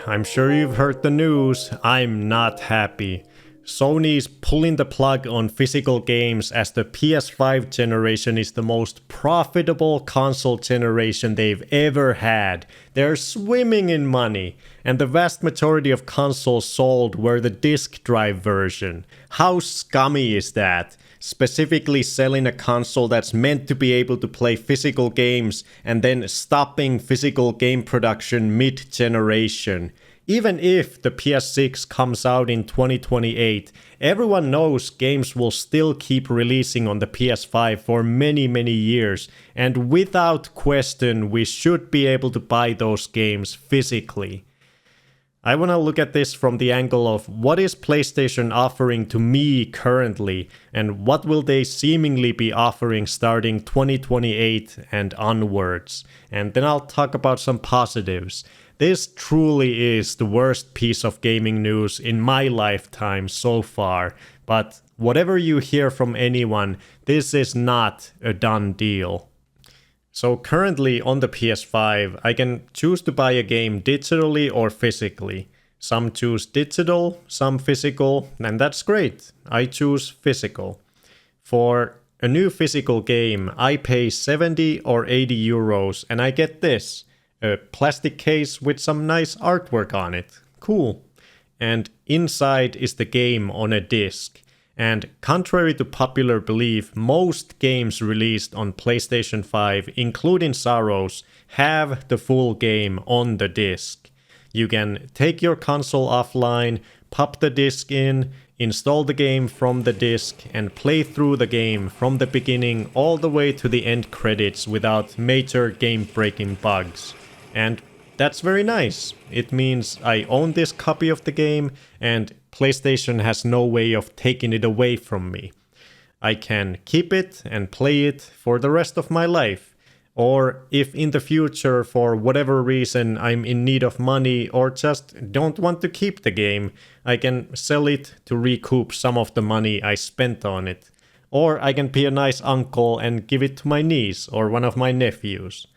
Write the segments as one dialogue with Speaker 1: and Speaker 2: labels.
Speaker 1: I'm sure you've heard the news. I'm not happy. Sony's pulling the plug on physical games as the PS5 generation is the most profitable console generation they've ever had. They're swimming in money, and the vast majority of consoles sold were the disk drive version. How scummy is that? Specifically selling a console that's meant to be able to play physical games and then stopping physical game production mid-generation. Even if the PS6 comes out in 2028, everyone knows games will still keep releasing on the PS5 for many years, and without question we should be able to buy those games physically. I want to look at this from the angle of what is PlayStation offering to me currently, and what will they seemingly be offering starting 2028 and onwards. And then I'll talk about some positives. This truly is the worst piece of gaming news in my lifetime so far, but whatever you hear from anyone, this is not a done deal. So currently on the PS5, I can choose to buy a game digitally or physically. Some choose digital, some physical, and that's great. I choose physical. For a new physical game, I pay 70 or 80 euros and I get this. A plastic case with some nice artwork on it. Cool. And inside is the game on a disc. And contrary to popular belief, most games released on PlayStation 5, including Sorrows, have the full game on the disc. You can take your console offline, pop the disc in, install the game from the disc, and play through the game from the beginning all the way to the end credits without major game-breaking bugs. And that's very nice. It means I own this copy of the game and PlayStation has no way of taking it away from me. I can keep it and play it for the rest of my life. Or if in the future, for whatever reason, I'm in need of money or just don't want to keep the game, I can sell it to recoup some of the money I spent on it. Or I can be a nice uncle and give it to my niece or one of my nephews.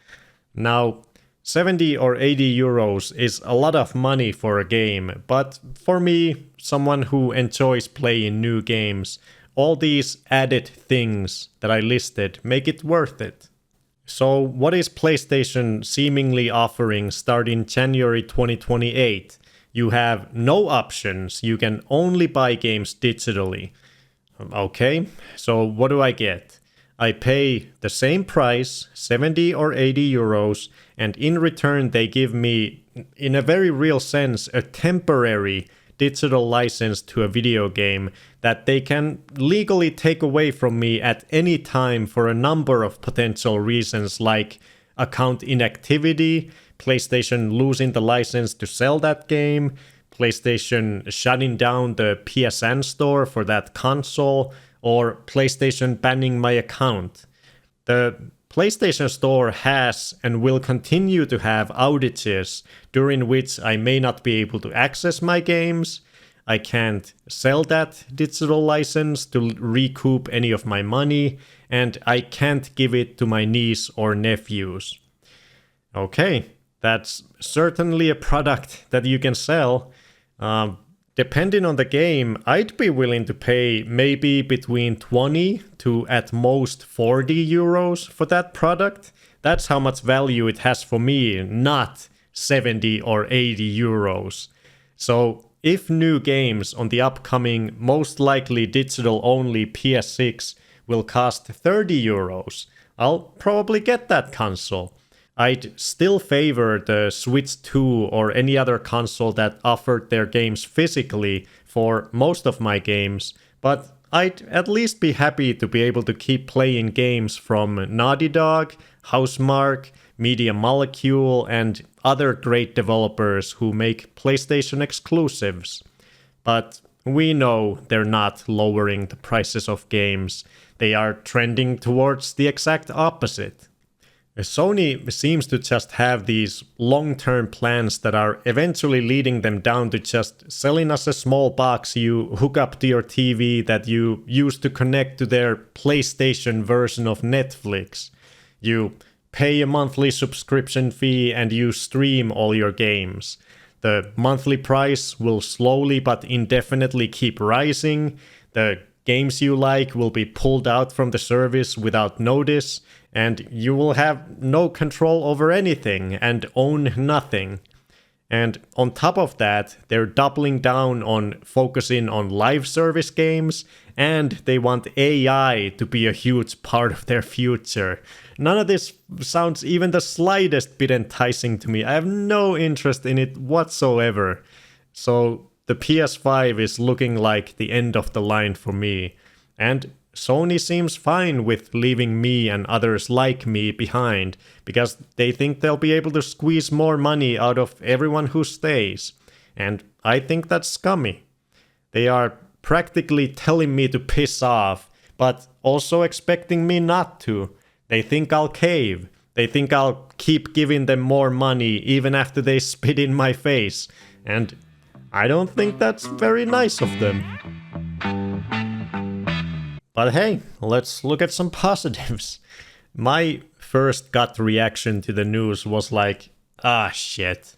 Speaker 1: Now, 70 or 80 euros is a lot of money for a game, but for me, someone who enjoys playing new games, all these added things that I listed make it worth it. So what is PlayStation seemingly offering starting January 2028? You have no options, you can only buy games digitally. Okay, so what do I get? I pay the same price, 70 or 80 euros, and in return they give me, in a very real sense, a temporary digital license to a video game that they can legally take away from me at any time for a number of potential reasons like account inactivity, PlayStation losing the license to sell that game, PlayStation shutting down the PSN store for that console, or PlayStation banning my account. The PlayStation Store has and will continue to have outages during which I may not be able to access my games. I can't sell that digital license to recoup any of my money, and I can't give it to my niece or nephews. Okay, that's certainly a product that you can sell. Depending on the game, I'd be willing to pay maybe between 20 to at most 40 euros for that product. That's how much value it has for me, not 70 or 80 euros. So if new games on the upcoming, most likely digital-only PS6 will cost 30 euros, I'll probably get that console. I'd still favor the Switch 2 or any other console that offered their games physically for most of my games, but I'd at least be happy to be able to keep playing games from Naughty Dog, Housemarque, Media Molecule, and other great developers who make PlayStation exclusives. But we know they're not lowering the prices of games. They are trending towards the exact opposite. Sony seems to just have these long-term plans that are eventually leading them down to just selling us a small box you hook up to your TV that you use to connect to their PlayStation version of Netflix. You pay a monthly subscription fee and you stream all your games. The monthly price will slowly but indefinitely keep rising. The games you like will be pulled out from the service without notice, and you will have no control over anything and own nothing. And on top of that, they're doubling down on focusing on live service games, and they want AI to be a huge part of their future. None of this sounds even the slightest bit enticing to me. I have no interest in it whatsoever. So the PS5 is looking like the end of the line for me. And Sony seems fine with leaving me and others like me behind, because they think they'll be able to squeeze more money out of everyone who stays. And I think that's scummy. They are practically telling me to piss off, but also expecting me not to. They think I'll cave. They think I'll keep giving them more money even after they spit in my face. And I don't think that's very nice of them. But hey, let's look at some positives. My first gut reaction to the news was like, shit.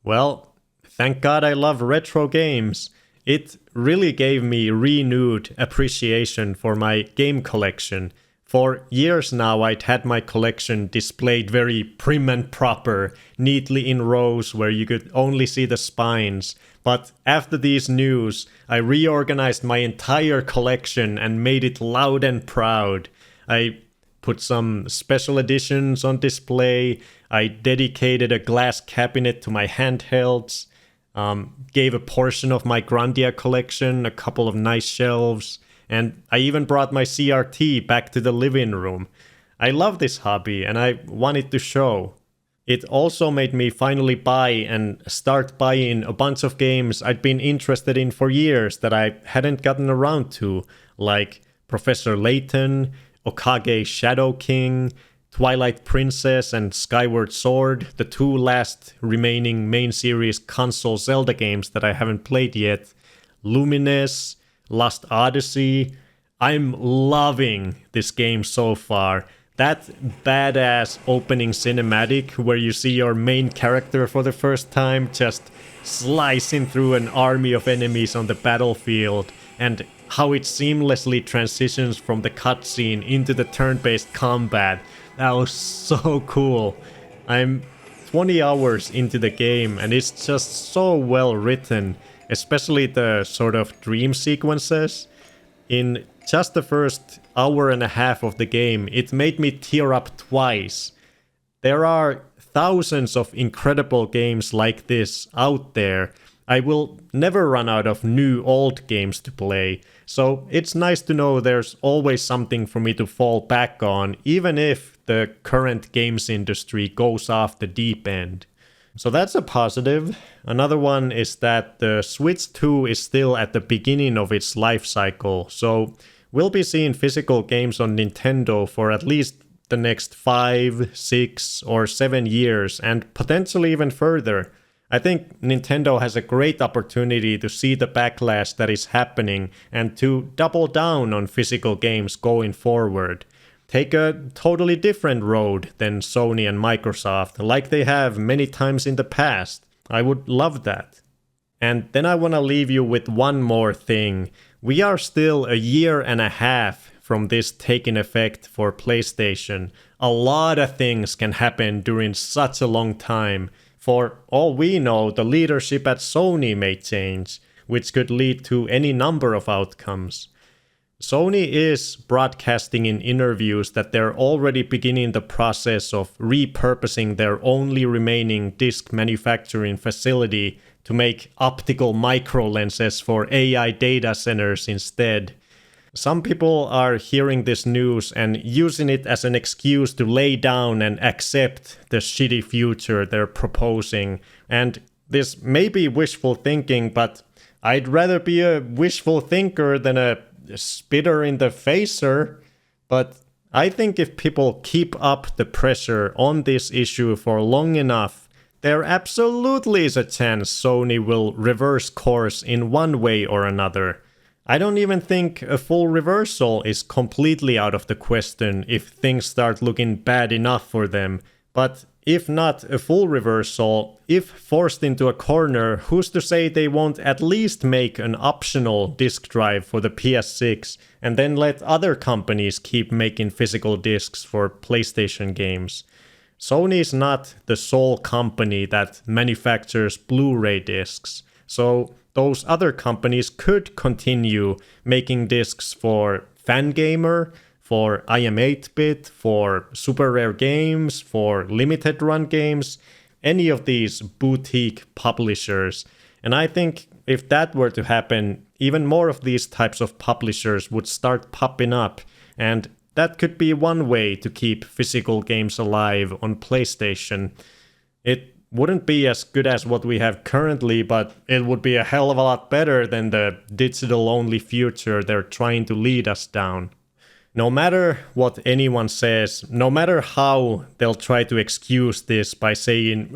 Speaker 1: Well, thank God I love retro games. It really gave me renewed appreciation for my game collection. For years now, I'd had my collection displayed very prim and proper, neatly in rows where you could only see the spines. But after these news, I reorganized my entire collection and made it loud and proud. I put some special editions on display. I dedicated a glass cabinet to my handhelds. Gave a portion of my Grandia collection a couple of nice shelves. And I even brought my CRT back to the living room. I love this hobby and I want it to show. It also made me finally buy and start buying a bunch of games I'd been interested in for years that I hadn't gotten around to, like Professor Layton, Okage Shadow King, Twilight Princess and Skyward Sword, the two last remaining main series console Zelda games that I haven't played yet, Lumines, Lost Odyssey. I'm loving this game so far. That badass opening cinematic where you see your main character for the first time just slicing through an army of enemies on the battlefield, and how it seamlessly transitions from the cutscene into the turn-based combat. That was so cool. I'm 20 hours into the game and it's just so well written, especially the sort of dream sequences. In just the first hour and a half of the game, it made me tear up twice. There are thousands of incredible games like this out there. I will never run out of new old games to play, so it's nice to know there's always something for me to fall back on, even if the current games industry goes off the deep end. So that's a positive. Another one is that the Switch 2 is still at the beginning of its life cycle, so we'll be seeing physical games on Nintendo for at least the next 5, 6, or 7 years, and potentially even further. I think Nintendo has a great opportunity to see the backlash that is happening and to double down on physical games going forward. Take a totally different road than Sony and Microsoft, like they have many times in the past. I would love that. And then I want to leave you with one more thing. We are still a year and a half from this taking effect for PlayStation. A lot of things can happen during such a long time. For all we know, the leadership at Sony may change, which could lead to any number of outcomes. Sony is broadcasting in interviews that they're already beginning the process of repurposing their only remaining disc manufacturing facility to make optical micro lenses for AI data centers instead. Some people are hearing this news and using it as an excuse to lay down and accept the shitty future they're proposing. And this may be wishful thinking, but I'd rather be a wishful thinker than a spitter in the facer. But I think if people keep up the pressure on this issue for long enough, there absolutely is a chance Sony will reverse course in one way or another. I don't even think a full reversal is completely out of the question if things start looking bad enough for them. But if not a full reversal, if forced into a corner, who's to say they won't at least make an optional disk drive for the PS6 and then let other companies keep making physical discs for PlayStation games? Sony is not the sole company that manufactures Blu-ray discs, so those other companies could continue making discs for Fangamer, for IM8-bit, for Super Rare Games, for Limited Run Games, any of these boutique publishers. And I think if that were to happen, even more of these types of publishers would start popping up, and that could be one way to keep physical games alive on PlayStation. It wouldn't be as good as what we have currently, but it would be a hell of a lot better than the digital-only future they're trying to lead us down. No matter what anyone says, no matter how they'll try to excuse this by saying,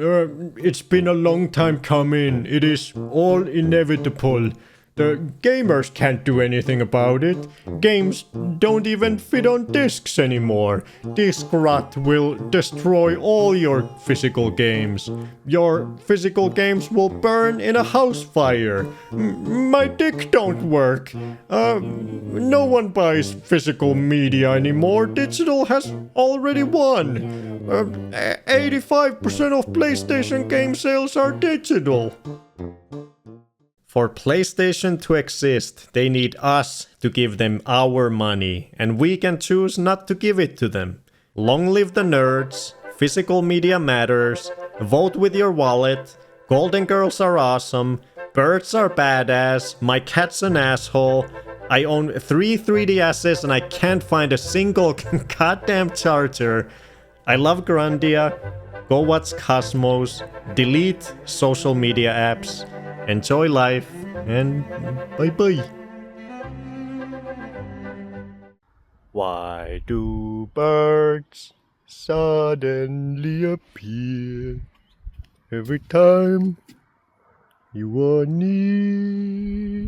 Speaker 1: it's been a long time coming, it is all inevitable. The gamers can't do anything about it. Games don't even fit on discs anymore. Disk rot will destroy all your physical games. Your physical games will burn in a house fire. My dick don't work. No one buys physical media anymore. Digital has already won. 85% of PlayStation game sales are digital. For PlayStation to exist, they need us to give them our money, and we can choose not to give it to them. Long live the nerds, physical media matters, vote with your wallet, golden girls are awesome, birds are badass, my cat's an asshole, I own 3 3DSs and I can't find a single goddamn charger, I love Grandia, go watch Cosmos, delete social media apps, enjoy life, and bye-bye. Why do birds suddenly appear every time you are near?